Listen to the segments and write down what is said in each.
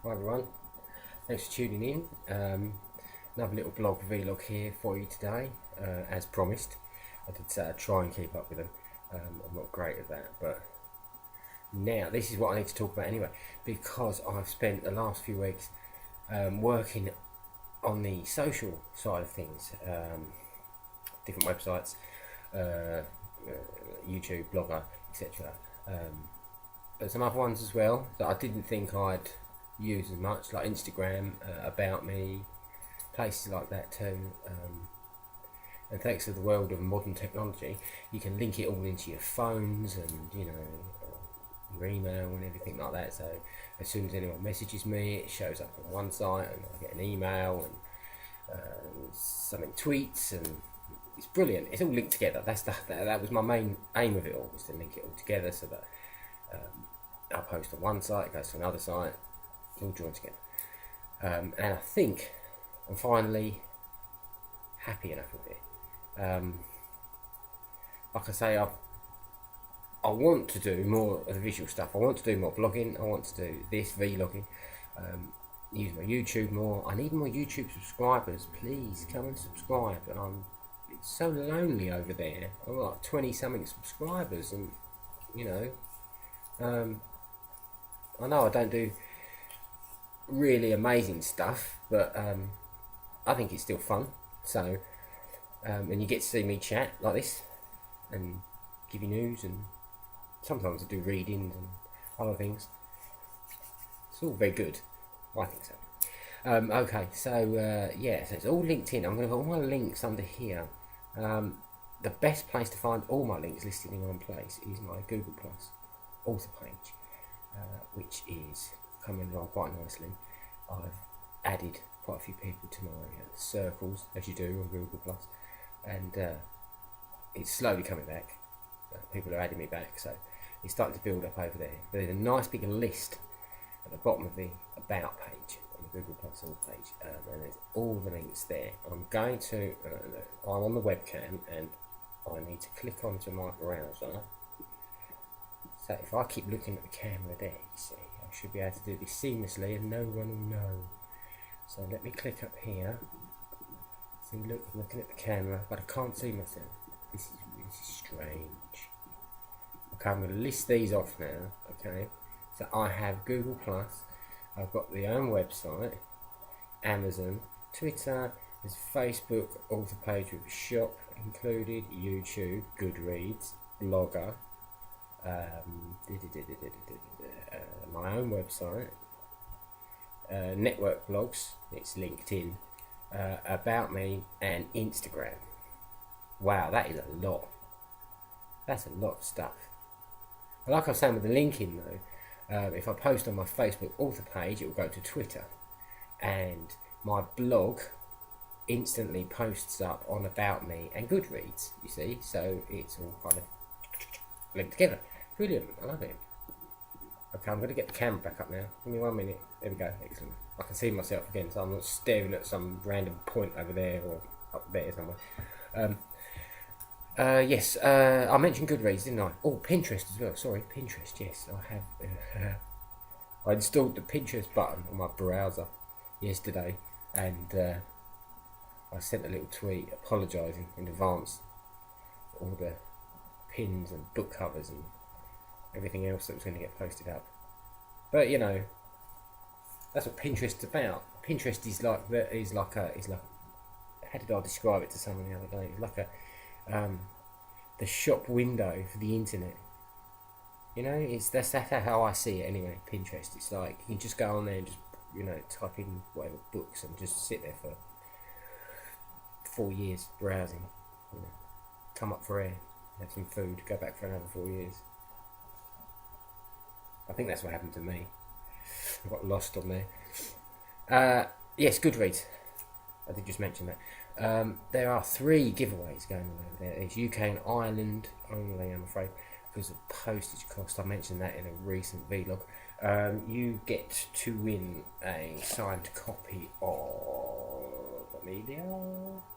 Hi everyone, thanks for tuning in. Another little blog vlog here for you today, as promised. I did say I'd try and keep up with them. I'm not great at that, but now this is what I need to talk about anyway, because I've spent the last few weeks working on the social side of things, different websites, YouTube, Blogger, etc. But some other ones as well that I didn't think I'd use as much, like Instagram, About Me, places like that too. And thanks to the world of modern technology, you can link it all into your phones and your email and everything like that. So as soon as anyone messages me, it shows up on one site, and I get an email and something tweets, and it's brilliant. It's all linked together. That was my main aim of it all, was to link it all together so that I post on one site, it goes to another site, it's all joined together. And I think I'm finally happy enough with it. Like I say, I want to do more of the visual stuff. I want to do more blogging. I want to do this vlogging. Use my YouTube more. I need more YouTube subscribers. Please come and subscribe. It's so lonely over there. I've got like 20 something subscribers, and I know I don't do really amazing stuff, but I think it's still fun. So, and you get to see me chat like this and give you news, and sometimes I do readings and other things. It's all very good. I think so. Okay, so yeah, so it's all linked in. I'm going to put all my links under here. The best place to find all my links listed in one place is my Google Plus author page, which is coming along quite nicely. I've added quite a few people to my circles, as you do on Google Plus, and it's slowly coming back. People are adding me back, so it's starting to build up over there. But there's a nice big list at the bottom of the About page on the Google Plus author page, and there's all the links there. I'm going to, I'm on the webcam, and I need to click onto my browser. So if I keep looking at the camera there, you see, I should be able to do this seamlessly and no one will know. So let me click up here. See, look, I'm looking at the camera, but I can't see myself. This is strange. Okay, I'm going to list these off now. Okay, so I have Google Plus, I've got the own website, Amazon, Twitter, there's Facebook, author page with a shop included, YouTube, Goodreads, Blogger, my own website, network blogs, it's LinkedIn, About Me, and Instagram. Wow, that is a lot. That's a lot of stuff. But like I was saying with the linking though, if I post on my Facebook author page, it will go to Twitter, and my blog instantly posts up on About Me and Goodreads, you see, so it's all kind of linked together. Brilliant, I love it. Okay, I'm going to get the camera back up now. Give me 1 minute. There we go, excellent. I can see myself again, so I'm not staring at some random point over there or up there somewhere. Yes, I mentioned Goodreads, didn't I? Oh, Pinterest as well, sorry, Pinterest, yes, I have. I installed the Pinterest button on my browser yesterday, and I sent a little tweet apologising in advance for all the pins and book covers and everything else that was going to get posted up. But that's what Pinterest's about. Pinterest is like how did I describe it to someone the other day? It's like the shop window for the internet. That's how I see it anyway. Pinterest. It's like you can just go on there and just type in whatever books and just sit there for 4 years browsing. Come up for air, have some food, go back for another 4 years. I think that's what happened to me. I got lost on there. Yes, Goodreads. I did just mention that. There are 3 giveaways going on over there. It's UK and Ireland only, I'm afraid, because of postage cost. I mentioned that in a recent vlog. You get to win a signed copy of Amelia.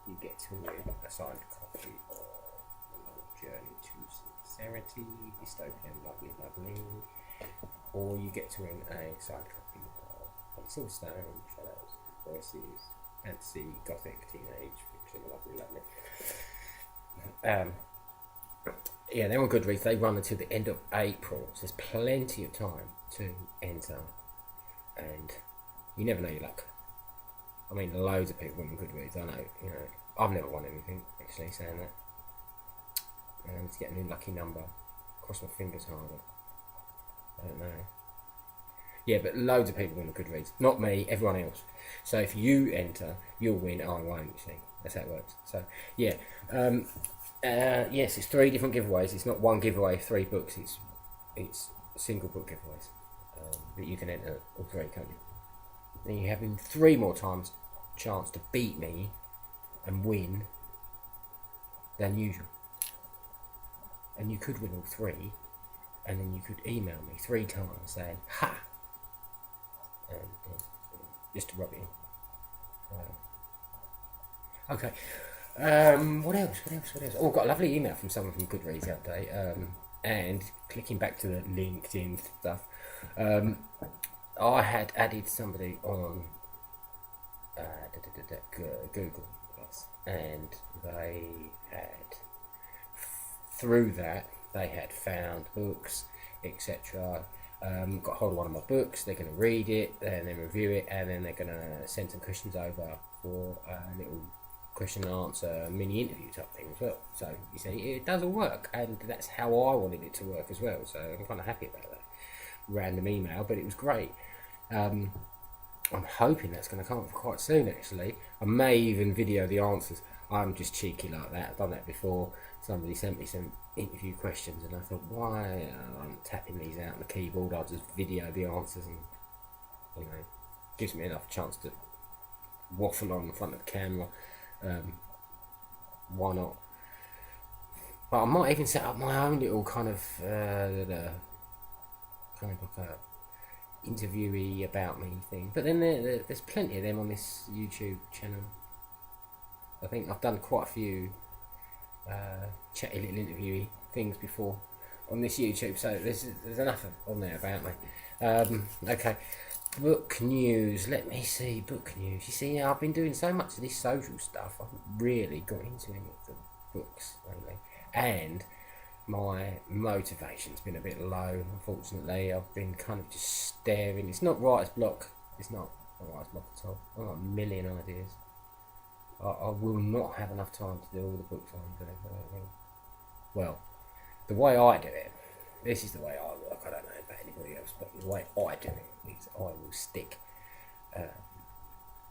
You get to win a signed copy of Journey to Sincerity, Dystopian Lovely Lovely, or you get to win a signed copy of Silverstone, Shadows, Voices, Fantasy, Gothic, Teenage, Fiction, Lovely. Yeah, they're on Goodreads. They run until the end of April, so there's plenty of time to enter, and you never know your luck. I mean, loads of people win on Goodreads. I know, I've never won anything, actually, saying that. I need to get a new lucky number. Cross my fingers harder. I don't know. Yeah, but loads of people win on Goodreads. Not me, everyone else. So if you enter, you'll win. I won't, you see. That's how it works. So, yeah. Yes, it's 3 different giveaways. It's not one giveaway, 3 books. It's single book giveaways that you can enter all 3, can't you? Then you have 3 more times chance to beat me and win than usual. And you could win all 3, and then you could email me 3 times saying "ha," and just to rub it in. Okay. What else? Oh, I got a lovely email from someone from Goodreads the other day. And clicking back to the LinkedIn stuff, I had added somebody on Google Plus, and they had, through that, they had found books, etc. Got hold of one of my books. They're going to read it and then review it, and then they're going to send some questions over for a little question and answer mini interview type thing as well. So you see, it does all work, and that's how I wanted it to work as well. So I'm kind of happy about that. Random email, but it was great. I'm hoping that's going to come up quite soon. Actually, I may even video the answers. I'm just cheeky like that. I've done that before. Somebody sent me some interview questions, and I thought, why I'm tapping these out on the keyboard? I'll just video the answers, and gives me enough chance to waffle on in front of the camera. Why not? But I might even set up my own little kind of like a interviewee about me thing. But then there's plenty of them on this YouTube channel. I think I've done quite a few chatty little interviewee things before on this YouTube, so there's enough on there about me. Okay. Book news. Let me see. Book news. You see, I've been doing so much of this social stuff. I haven't really got into any of the books lately, and my motivation's been a bit low. Unfortunately, I've been kind of just staring. It's not writer's block. It's not writer's block at all. I've got a million ideas. I will not have enough time to do all the books I'm doing. I don't think. Well, the way I do it. This is the way I work. I don't know about anybody else, but the way I do it is I will stick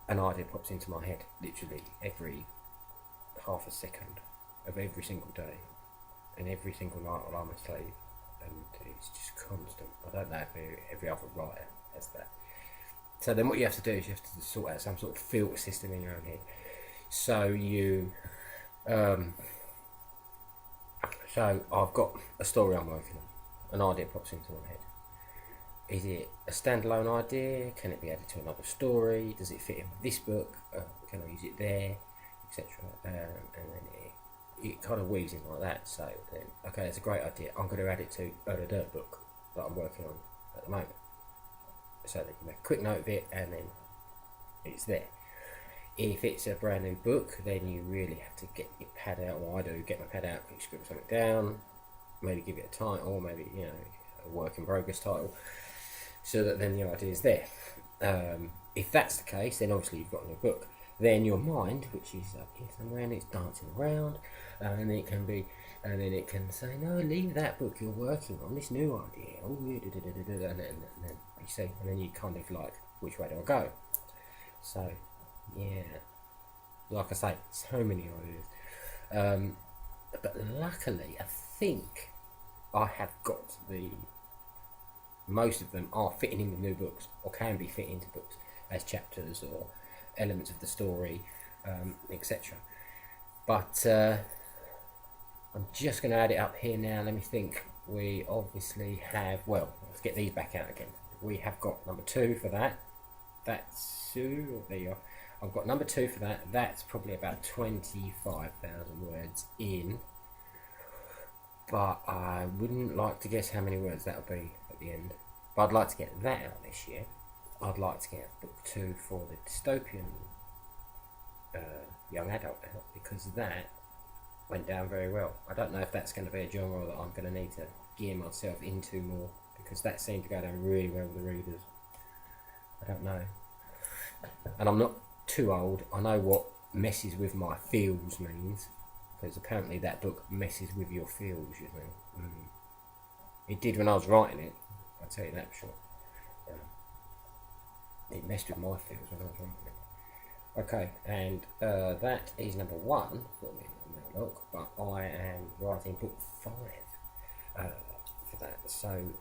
an idea pops into my head literally every half a second of every single day, and every single night while I'm asleep, and it's just constant. I don't know if every other writer has that. So then what you have to do is you have to sort out some sort of filter system in your own head. So so I've got a story I'm working on. An idea pops into my head. Is it a standalone idea? Can it be added to another story? Does it fit in with this book? Can I use it there? Etc. And then it kind of weaves in like that. So then, okay, it's a great idea. I'm going to add it to a book that I'm working on at the moment. So that you make a quick note of it, and then it's there. If it's a brand new book, then you really have to get your pad out. Well, I do get my pad out, scribble something down, maybe give it a title, maybe a work in progress title, so that then the idea is there. If that's the case, then obviously you've got a new book. Then your mind, which is up here somewhere, and it's dancing around, and then it can say, no, leave that book you're working on, this new idea. Oh, and then you see, and then you kind of like, which way do I go? So, yeah, like I say, so many ideas. But luckily, I think I have got most of them are fitting in with new books, or can be fit into books as chapters or elements of the story, etc. But I'm just going to add it up here now. Let me think. We obviously have, well, let's get these back out again. We have got number 2 for that. That's there you are. I've got number 2 for that. That's probably about 25,000 words in. But I wouldn't like to guess how many words that'll be at the end. But I'd like to get that out this year. I'd like to get book 2 for the dystopian young adult out, because that went down very well. I don't know if that's going to be a genre that I'm going to need to gear myself into more, because that seemed to go down really well with the readers. I don't know. And I'm not too old. I know what messes with my feels means, because apparently that book messes with your feels, you know. It did when I was writing it, I'll tell you that for sure. It messed with my feels when I was writing it. Okay, and that is number 1 for me, look, but I am writing book 5 for that, so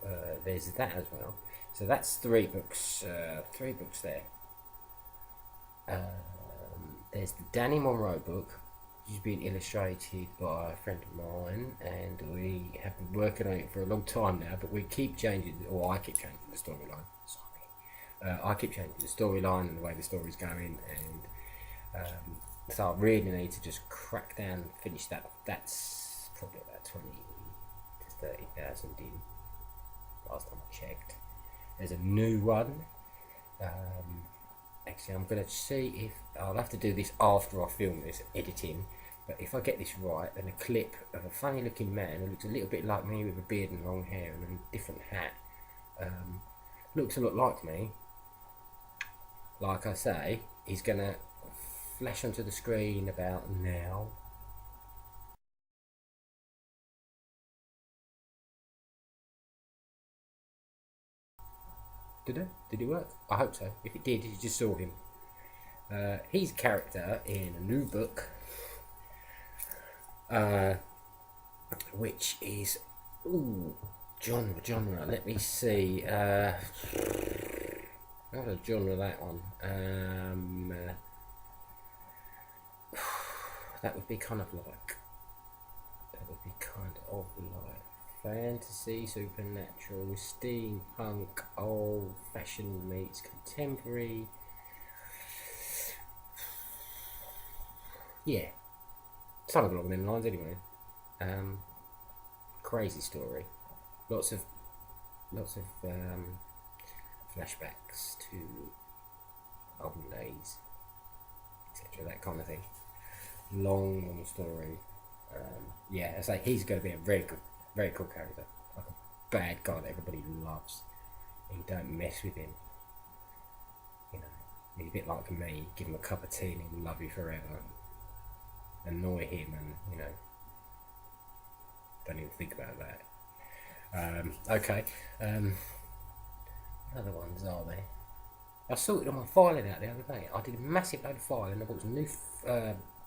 there's that as well. So that's 3 books, 3 books there. There's the Danny Monroe book, which has been illustrated by a friend of mine, and we have been working on it for a long time now, but we keep changing, or I keep changing the storyline. I keep changing the storyline and the way the story's going, and so I really need to just crack down and finish that. That's probably about 20 to 30,000 in, last time I checked. There's a new one. Actually, I'm going to see if I'll have to do this after I film this editing, but if I get this right, then a clip of a funny looking man who looks a little bit like me with a beard and long hair and a different hat, looks a lot like me. Like I say, he's going to flash onto the screen about now. Did it work? I hope so. If it did, you just saw him. He's a character in a new book, which is genre. Let me see. What a genre that one. That would be kind of like fantasy, supernatural, steampunk, old-fashioned meets contemporary. Yeah, something along them lines anyway. Crazy story. Lots of flashbacks to olden days, etc. That kind of thing. Long story. Yeah, I say he's going to be a very cool character, like a bad guy that everybody loves. You don't mess with him. You know, he's a bit like me. Give him a cup of tea and he'll love you forever. Annoy him, and you know, don't even think about that. Okay. Other ones are there? I sorted all my filing out the other day. I did a massive load of filing. I bought some new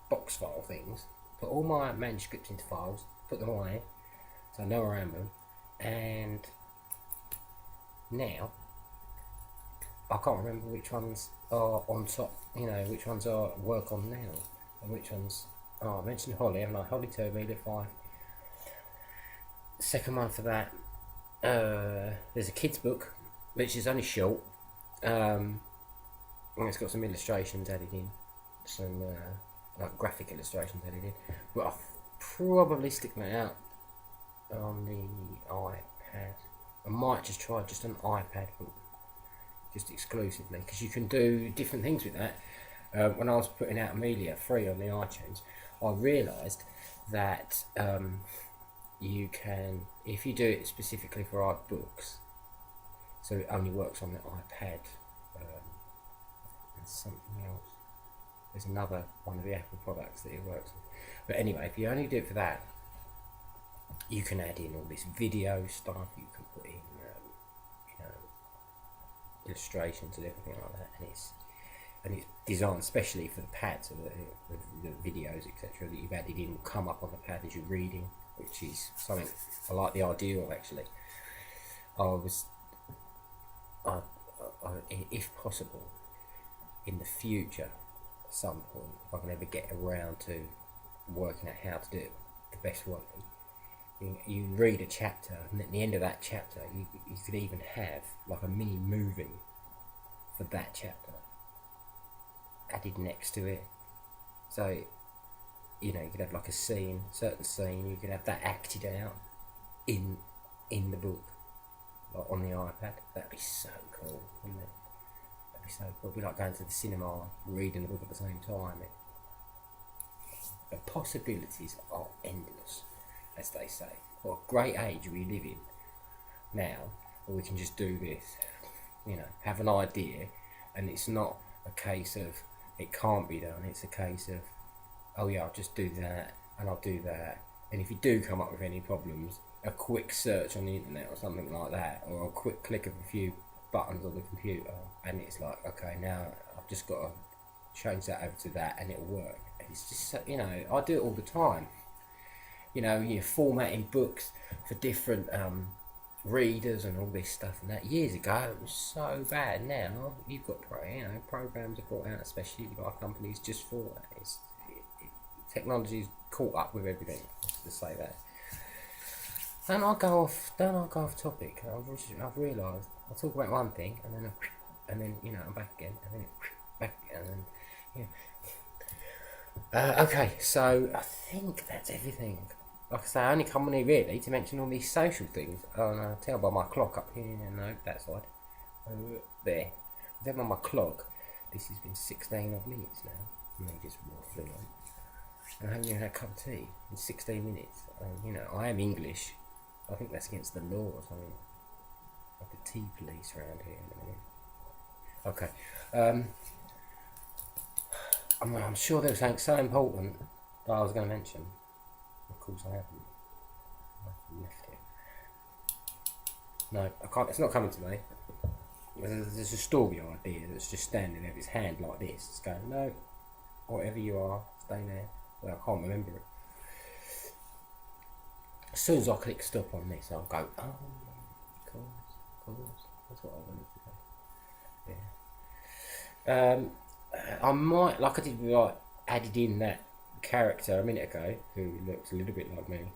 box file things. Put all my manuscripts into files. Put them away, so I know where I am them. And now I can't remember which ones are on top. You know, which ones are work on now, and which ones. Oh, I mentioned Holly, haven't I? Holly 2, Amelia 5. Second one for that. There's a kids book, which is only short. And it's got some illustrations added in, some like graphic illustrations added in. But I'll probably stick that out on the iPad. I might just try just an iPad book, just exclusively, because you can do different things with that. When I was putting out Amelia free on the iTunes, I realised that you can, if you do it specifically for iBooks, so it only works on the iPad, and something else. There's another one of the Apple products that it works on. But anyway, if you only do it for that, you can add in all this video stuff. You can put in, you know, illustrations and everything like that, and it's designed especially for the pads, so the videos, etc., that you've added in will come up on the pad as you're reading, which is something I like the idea of. Actually, if possible, in the future, at some point, if I can ever get around to working out how to do it the best way, you read a chapter, and at the end of that chapter, you could even have like a mini movie for that chapter added next to it. So, you know, you could have like a certain scene, you could have that acted out in the book, like on the iPad. That'd be so cool, wouldn't it? So it'll be like going to the cinema, reading a book at the same time. The possibilities are endless, as they say. What a great age we live in now, where we can just do this, have an idea, and it's not a case of it can't be done. It's a case of, oh yeah, I'll just do that, and I'll do that. And if you do come up with any problems, a quick search on the internet or something like that, or a quick click of a few buttons on the computer, and it's like, okay, now I've just got to change that over to that, and it'll work. It's just, I do it all the time. You're formatting books for different readers and all this stuff and that. Years ago, it was so bad. Now you've got programs are brought out, especially by companies, just for that. Technology's caught up with everything. Just to say that. Don't I go off topic? I've realised I'll talk about one thing and then I'm back again, and then back again, and then okay, so I think that's everything. Like I say, I only come on here really to mention all these social things. Oh no, tell by my clock up here, no, that side. There. Then by my clock, this has been 16 odd minutes now. And they just waffling on. And I haven't even had a cup of tea in 16 minutes. I am English. I think that's against the law or something. Like the tea police around here in a minute. Okay. I'm sure there was something so important that I was going to mention. Of course I haven't. I've left it. No, I can't. It's not coming to me. There's a story idea that's just standing there with his hand like this. It's going, no, whatever you are, stay there. Well, I can't remember it. As soon as I click stop on this, I'll go, oh, of course. That's what I wanted to do. Yeah. I might, like I did, added in that character a minute ago who looks a little bit like me.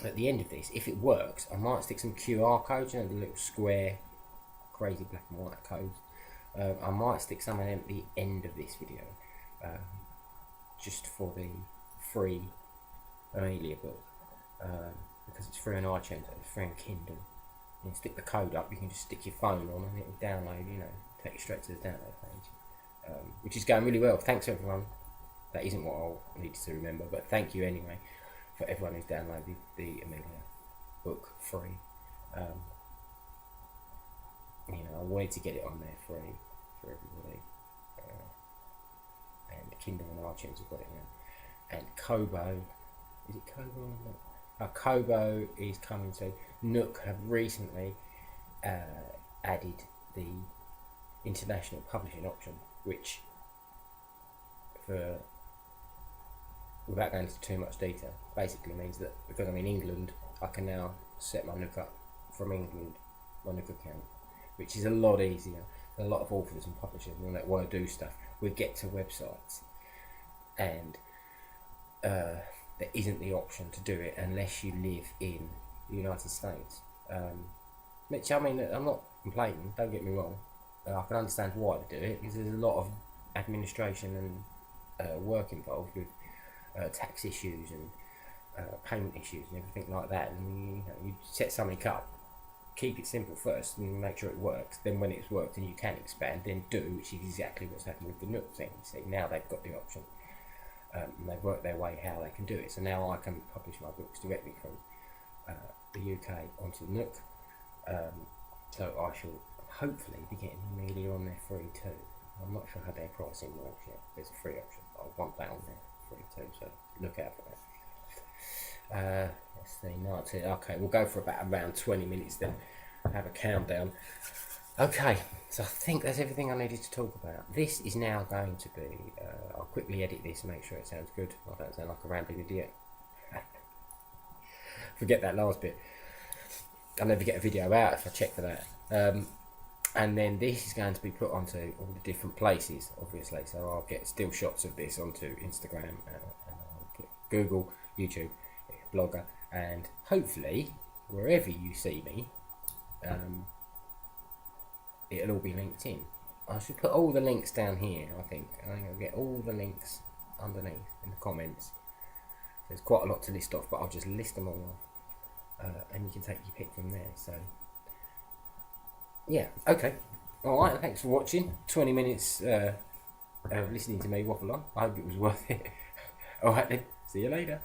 At the end of this, if it works, I might stick some QR codes, the little square, crazy black and white codes. I might stick some of them at the end of this video, just for the free Amelia book, because it's free on iTunes, it's free on Kindle. You stick the code up, you can just stick your phone on and it will download, take you straight to the download page, which is going really well. Thanks everyone. That isn't what I needed to remember, but thank you anyway for everyone who's downloaded the Amelia book free. I wanted to get it on there free for everybody, and Kindle and iTunes have got it now. And Kobo, is it Kobo or not? Kobo is coming to. Nook have recently added the international publishing option, which, without going into too much detail, basically means that because I'm in England, I can now set my Nook up from England, my Nook account, which is a lot easier. A lot of authors and publishers that want to do stuff will get to websites, and there isn't the option to do it unless you live in the United States. Which, I mean, I'm not complaining, don't get me wrong. I can understand why they do it, because there's a lot of administration and work involved with tax issues and payment issues and everything like that. And you set something up, keep it simple first and make sure it works. Then when it's worked and you can expand, then do, which is exactly what's happened with the Nook thing. You see, now they've got the option. And they've worked their way how they can do it. So now I can publish my books directly from the UK onto the Nook. So I shall hopefully be getting Amelia on there free too. I'm not sure how their pricing works yet. There's a free option. I want that on there free too, so look out for that. Let's see, 19. Okay, we'll go for about around 20 minutes then. Have a countdown. Okay, so I think that's everything I needed to talk about. This is now going to be, I'll quickly edit this and make sure it sounds good. I don't sound like a rambling idiot. Forget that last bit. I'll never get a video out if I check for that. And then this is going to be put onto all the different places, obviously. So I'll get still shots of this onto Instagram, and I'll put Google, YouTube, Blogger, and hopefully wherever you see me, it'll all be linked in. I should put all the links down here. I think I'll get all the links underneath in the comments. There's quite a lot to list off, but I'll just list them all off, and you can take your pick from there. So yeah, okay. Alright, thanks for watching. 20 minutes listening to me waffle on. I hope it was worth it. Alright then, see you later.